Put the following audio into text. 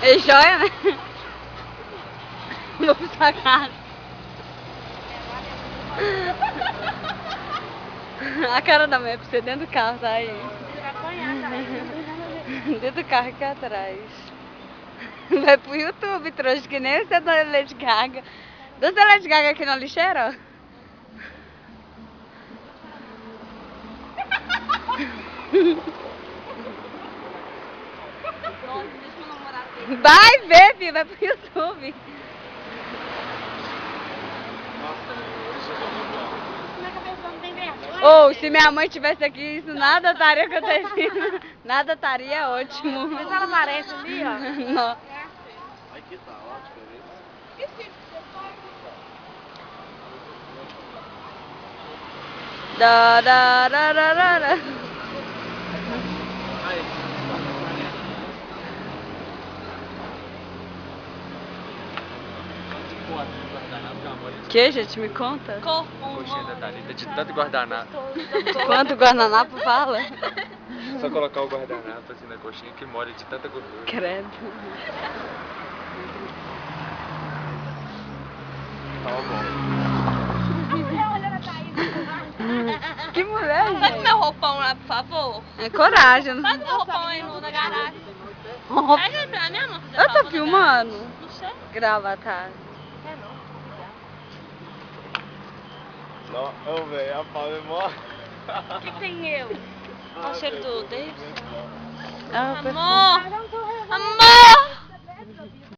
É joia, né? Vou pra sua casa. A cara da mãe é pra você dentro do carro, tá aí. Dentro do carro aqui atrás. Vai pro YouTube, trouxe que nem você da Lady Gaga. Dança Lady Gaga aqui na lixeira, ó. Nossa, deixa meu namorado ver. Vai ver, filho, vai pro YouTube. Ou, se minha mãe tivesse aqui, isso nada estaria acontecendo. Nada estaria ótimo. Mas ela aparece ali, ó. Não. Aqui tá ótimo, Da, da, da, da, da, da. Que, gente, me conta? Coxinha da Thalita de tanto guardanapo. Quanto guardanapo fala? Só colocar o guardanapo assim na coxinha que molha de tanta gordura. Credo. Tava bom. Que mulher, Faz gente. meu roupão lá, por favor. É coragem. Faz meu roupão aí na garagem. Oh, Pega aí pra mim, não. eu tô filmando. Não sei. Grava, tá? É não. Não, ô velho, a Paula é mó. O que tem eu? Olha o cheiro do Davidson. Ah, Amor! Amor!